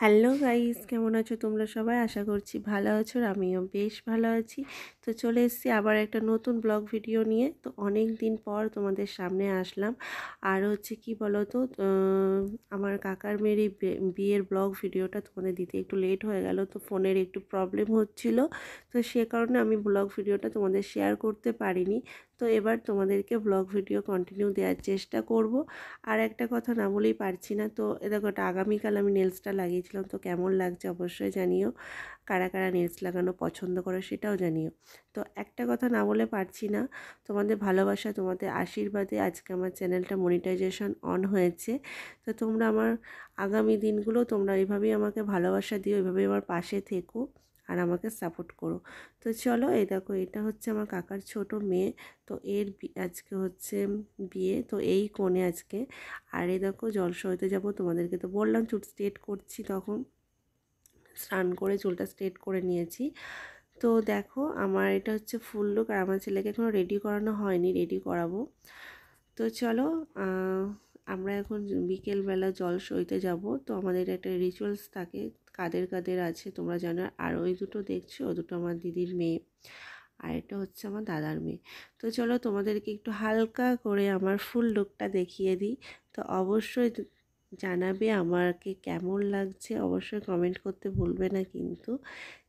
Hello guys, কেমন আছো তোমরা সবাই? আশা করছি ভালো আছো আর আমিও বেশ ভালো আছি। তো চলে এসেছি আবার একটা নতুন ব্লগ ভিডিও নিয়ে। তো অনেক দিন পর তোমাদের সামনে আসলাম। আর হচ্ছে কি বলো তো, আমার কাকার মেয়ের এই বিয়ের ব্লগ ভিডিওটা তোমাদের দিতে একটু লেট হয়ে গেল। তো ফোনের একটু প্রবলেম হচ্ছিল, তো সে কারণে আমি ব্লগ ভিডিওটা তোমাদের শেয়ার করতে পারিনি। তো এবার তোমাদেরকে ব্লগ ভিডিও কন্টিনিউ দেওয়ার চেষ্টা করব। আর একটা কথা না বলেই পারছি না। তো দেখো, এটা আগামীকাল আমি নেলসটা লাগিয়েছিলাম, তো কেমন লাগছে অবশ্যই জানিও। কারা কারা নেলস লাগানো পছন্দ করো সেটাও জানিও। তো একটা কথা না বলে পারছি না, তোমাদের ভালোবাসা, তোমাদের আশীর্বাদে আজকে আমার চ্যানেলটা মনিটাইজেশন অন হয়েছে। তো তোমরা আমার আগামী দিনগুলো তোমরা এইভাবেই আমাকে ভালোবাসা দিও, এইভাবেই আমার পাশে থেকো আর আমাকে সাপোর্ট করো। তো চলো, এই দেখো, এটা হচ্ছে আমার কাকার ছোট মেয়ে। তো এর আজকে হচ্ছে বিয়ে, তো এই কোণে আজকে। আর এই দেখো, জলসইতে যাব, তোমাদেরকে তো বললাম চুল স্ট্রেট করছি, তখন স্নান করে চুলটা স্ট্রেট করে নিয়েছি। তো দেখো, আমার এটা হচ্ছে ফুল লুক, আর আমার ছেলেকে এখনও রেডি করানো হয়নি, রেডি করাবো। তো চলো, আমরা এখন বিকেলবেলা জলসইতে যাব। তো আমাদের একটা রিচুয়ালস থাকে, কাদের কাদের আছে তোমরা জানো। আর ওই দুটো দেখছো, ওই দুটো আমার দিদির মেয়ে, আর এটা হচ্ছে আমার দাদার মেয়ে। তো চলো, তোমাদেরকে একটু হালকা করে আমার ফুল লুকটা দেখিয়ে দিই। তো অবশ্যই জানাবে আমাকে কেমন লাগছে, অবশ্যই কমেন্ট করতে ভুলবে না কিন্তু।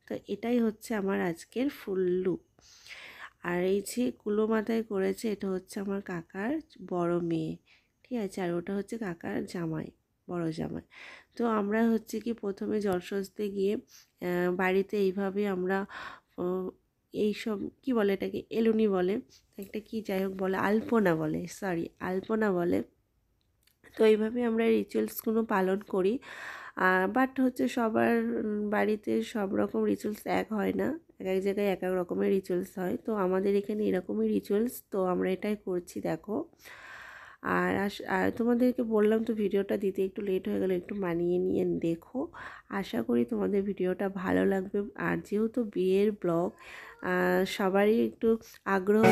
তো এটাই হচ্ছে আমার আজকের ফুল লুক। আর এই যে কুলো মাথায় করেছে, এটা হচ্ছে আমার কাকার বড় মেয়ে, ঠিক আছে। আর ওটা হচ্ছে কাকার জামাই, বড় জামাই। তো আমরা হচ্ছে কি প্রথমে জলসজ্জতে গিয়ে বাড়িতে এইভাবে আমরা এইসব কি বলে, এটাকে এলুনি বলে, একটা কি যাই হোক বলে, আলপনা বলে, সরি আলপনা বলে। তো এইভাবে আমরা রিচুয়ালসগুলো পালন করি। বাট হচ্ছে সবার বাড়িতে সব রকম রিচুয়ালস এক হয় না, এক এক জায়গায় এক এক রকমের রিচুয়ালস হয়। তো আমাদের এখানে এরকমই রিচুয়ালস, তো আমরা এটাই করছি দেখো। আর তোমাদেরকে বললাম তো ভিডিওটা দিতে একটু লেট হয়ে গেল, একটু মানিয়ে নিয়ে দেখো। আশা করি তোমাদের ভিডিওটা ভালো লাগবে। আর যেহেতু বিয়ের ব্লগ, সবারই একটু আগ্রহ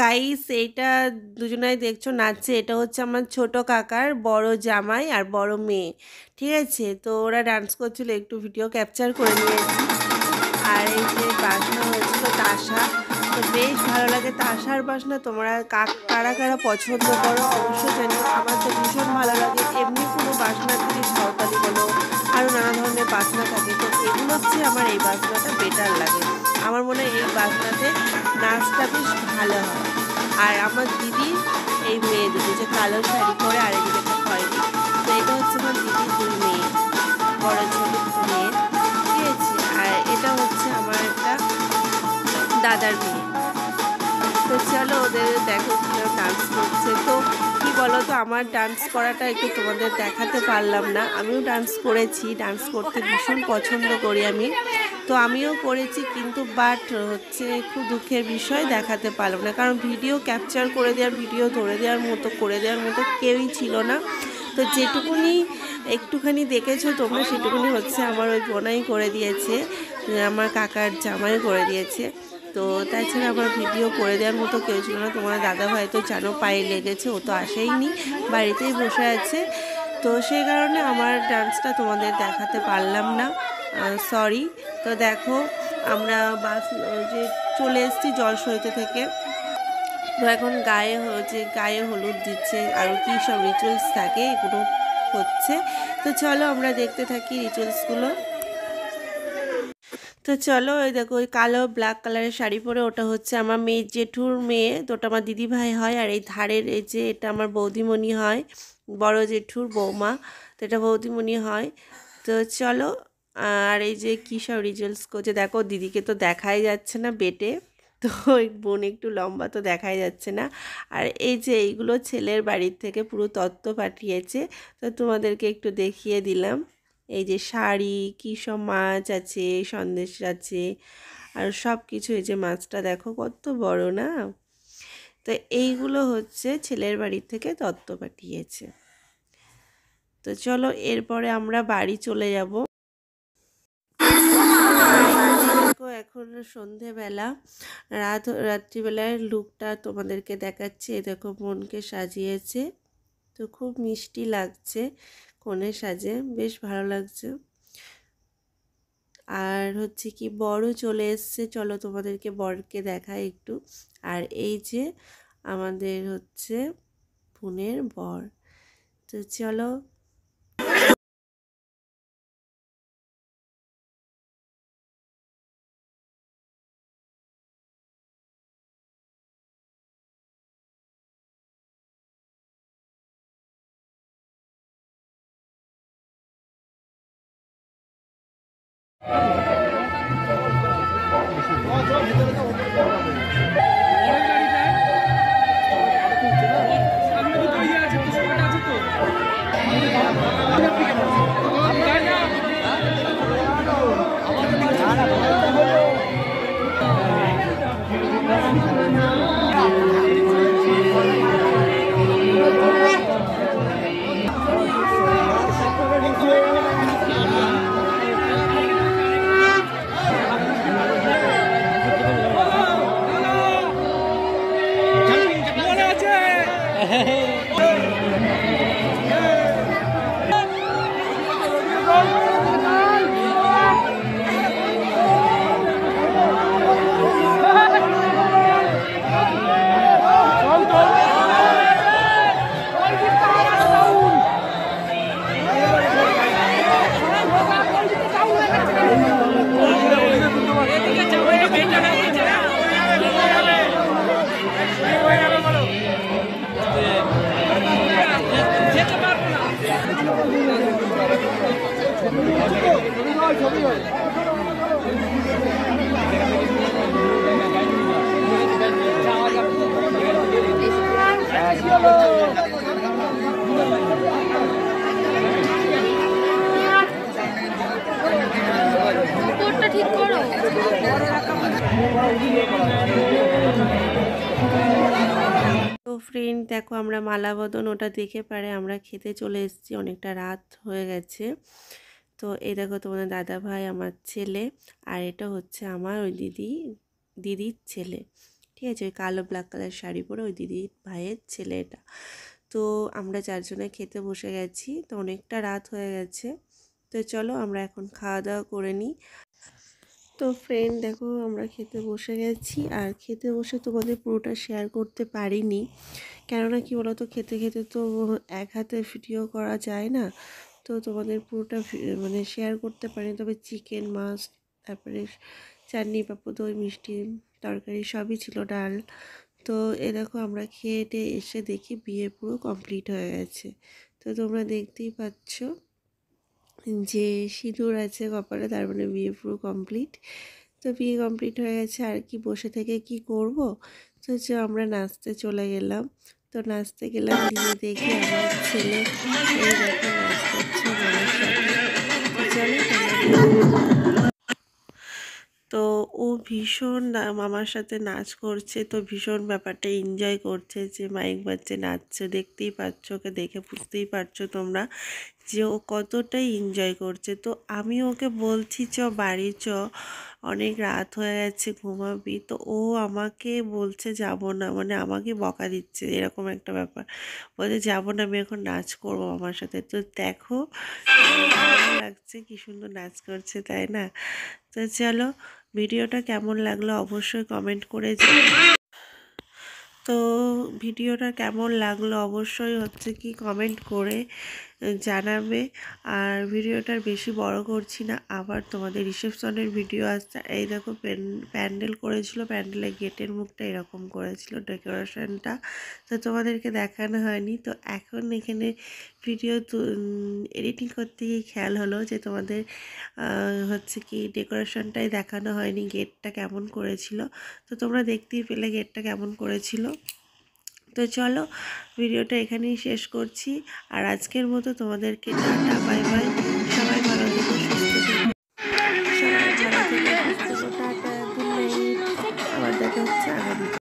গাইস, এইটা দুজনাই দেখছো নাচছে, এটা হচ্ছে আমার ছোট কাকার বড় জামাই আর বড় মেয়ে, ঠিক আছে। তো ওরা ডান্স করছিল, একটু ভিডিও ক্যাপচার করে নিয়েছি। আর এই যে বাজনা হয়েছিল তাসা, তো বেশ ভালো লাগে তাসার বাজনা। তোমরা কারা কারা পছন্দ করো অবশ্যই জানিও। আমার তো ভীষণ ভালো লাগে। এমনি কোনো বাজনা থেকে সাঁওতালি বলো, আরও নানা ধরনের বাজনা থাকে, তো এগুলো হচ্ছে আমার এই বাজনাটা বেটার লাগে। আমার মনে হয় এই বাজনাতে নাচটা বেশ ভালো হয়। আর আমার দিদি এই মেয়ে দুটো, যে কালো শাড়ি পরে আর এদিকে একটা খয়েরি, তো এটা হচ্ছে আমার দিদির দুই মেয়ে, বড় ছোট দুটো মেয়ে, ঠিক আছে। আর এটা হচ্ছে আমার একটা দাদার মেয়ে। তো চলো, ওদের দেখো কীভাবে ডান্স করছে। তো কি বলো তো, আমার ডান্স করাটা একটু তোমাদের দেখাতে পারলাম না। আমিও ডান্স করেছি, ডান্স করতে ভীষণ পছন্দ করি আমি, তো আমিও করেছি, কিন্তু বাট হচ্ছে খুব দুঃখের বিষয় দেখাতে পারলাম না, কারণ ভিডিও ক্যাপচার করে দেওয়ার, ভিডিও ধরে দেওয়ার মতো করে দেওয়ার মতো কেউই ছিল না। তো যেটুকুনি একটুখানি দেখেছো তোমরা, সেটুকুনি হচ্ছে আমার ওই বোনাই করে দিয়েছে, আমার কাকার জামাই করে দিয়েছে। তো তাছাড়া আমার ভিডিও করে দেওয়ার মতো কেউ ছিল না। তোমার দাদাভাই তো জানো পায়ে লেগেছে, ও তো আসেইনি, বাড়িতেই বসে আছে। তো সেই কারণে আমার ডান্সটা তোমাদের দেখাতে পারলাম না, সরি। তো দেখো আমরা বাস যে চলে এসেছি জলসইতে থেকে। তো এখন গায়ে হলুদ দিচ্ছে, আরও কী সব রিচুয়ালস থাকে এগুলো হচ্ছে। তো চলো আমরা দেখতে থাকি রিচুয়ালসগুলো। তো চলো, ওই দেখো ওই কালো ব্ল্যাক কালারের শাড়ি পরে, ওটা হচ্ছে আমার মেয়ে জেঠুর মেয়ে, তো ওটা আমার দিদি ভাই হয়। আর এই ধারের এই যে এটা আমার বৌদিমণি হয়, বড় জেঠুর বৌমা, তো এটা বৌদিমণি হয়। তো চলো, আর এই যে কী সব রিচুয়ালস করছে দেখো, দিদিকে তো দেখাই যাচ্ছে না বেটে, তো ওই বোন একটু লম্বা, তো দেখাই যাচ্ছে না। আর এই যে এইগুলো ছেলের বাড়ির থেকে পুরো তত্ত্ব পাঠিয়েছে, তো তোমাদেরকে একটু দেখিয়ে দিলাম। এই যে শাড়ি, কী সব মাছ আছে, সন্দেশ আছে, আর সব কিছু। এই যে মাছটা দেখো কত বড় না। তো এইগুলো হচ্ছে ছেলের বাড়ির থেকে তত্ত্ব পাঠিয়েছে। তো চলো এরপরে আমরা বাড়ি চলে যাব। এখন সন্ধেবেলা, রাত্রিবেলার লুকটা তোমাদেরকে দেখাচ্ছি। এই দেখো বোনকে সাজিয়েছে, তো খুব মিষ্টি লাগছে কনে সাজে, বেশ ভালো লাগছে। আর হচ্ছে কি বড় চলে এসছে, চলো তোমাদেরকে বরকে দেখাই একটু। আর এই যে আমাদের হচ্ছে বোনের বর, তো চলো। ঠিক করো। তো ফ্রেন্ড দেখো, আমরা মালাবদন ওটা দেখে পারে আমরা খেতে চলে এসেছি, অনেকটা রাত হয়ে গেছে। তো এই দেখো তোমাদের দাদা ভাই, আমার ছেলে, আর এটা হচ্ছে আমার ওই দিদির ছেলে, ঠিক আছে, ওই কালো ব্ল্যাক কালার শাড়ি পরে ওই দিদির ভাইয়ের ছেলে এটা। তো আমরা চারজনে খেতে বসে গেছি, তো অনেকটা রাত হয়ে গেছে। তো চলো আমরা এখন খাওয়া দাওয়া করে নিই। তো ফ্রেন্ড দেখো, আমরা খেতে বসে গেছি, আর খেতে বসে তোমাদের পুরোটা শেয়ার করতে পারিনি, কেননা কি বলো তো, খেতে খেতে তো এক হাতে ভিডিও করা যায় না। তো তোমাদের পুরোটা মানে শেয়ার করতে পারিনি। তবে চিকেন, মাছ, তারপরে চাটনি, পাঁপড়, দই, মিষ্টি, তরকারি সবই ছিল, ডাল। তো এ দেখো আমরা খেয়ে এসে দেখি বিয়ে পুরো কমপ্লিট হয়ে গেছে। তো তোমরা দেখতেই পাচ্ছ যে সিঁদুর আছে কপালে, তার মানে বিয়ে পুরো কমপ্লিট। তো বিয়ে কমপ্লিট হয়ে গেছে, আর কি বসে থেকে কি করব। তো যে আমরা নাচতে চলে গেলাম। তো নাচতে গেলাম, গিয়ে দেখি আমার ছেলে এই দেখো নাচ করছে আমার সাথে। তো চলো তো ও ভীষণ মামার সাথে নাচ করছে, তো ভীষণ ব্যাপারটা এনজয় করছে যে মাইক বাজছে নাচছে, দেখতেই পাচ্ছ, ওকে দেখে বুঝতেই পারছো তোমরা যে ও কতটাই এনজয় করছে। তো আমি ওকে বলছি চ বাড়ি চ, অনেক রাত হয়ে গেছে ঘুমাবি, তো ও আমাকে বলছে যাব না, মানে আমাকে বকা দিচ্ছে এরকম একটা ব্যাপার, বলছে যাব না, আমি এখন নাচ করবো আমার সাথে। তো দেখো ভালো লাগছে, কি সুন্দর নাচ করছে তাই না? তো চলো, ভিডিওটা কেমন লাগলো অবশ্যই কমেন্ট করে তো ভিডিওটা কেমন লাগলো অবশ্যই হচ্ছে কি কমেন্ট করে জানাবে। আর ভিডিওটার বেশি বড় করছি না, আবার তোমাদের রিসেপশনের ভিডিও আসছে। এই দেখো প্যান্ডেল করেছিল, প্যান্ডেলের গেটের মুখটা এরকম করেছিল ডেকোরেশনটা, তো তোমাদেরকে দেখানো হয়নি। তো এখন এখানে ভিডিও এডিটিং করতে গিয়ে খেয়াল হলো যে তোমাদের হচ্ছে কি ডেকোরেশনটাই দেখানো হয়নি, গেটটা কেমন করেছিল। তো তোমরা দেখতেই পেলে গেটটা কেমন করেছিল। তো চলো, ভিডিওটা এখানেই শেষ করছি। আর আজকের মতো তোমাদেরকে টাটা বাই বাই।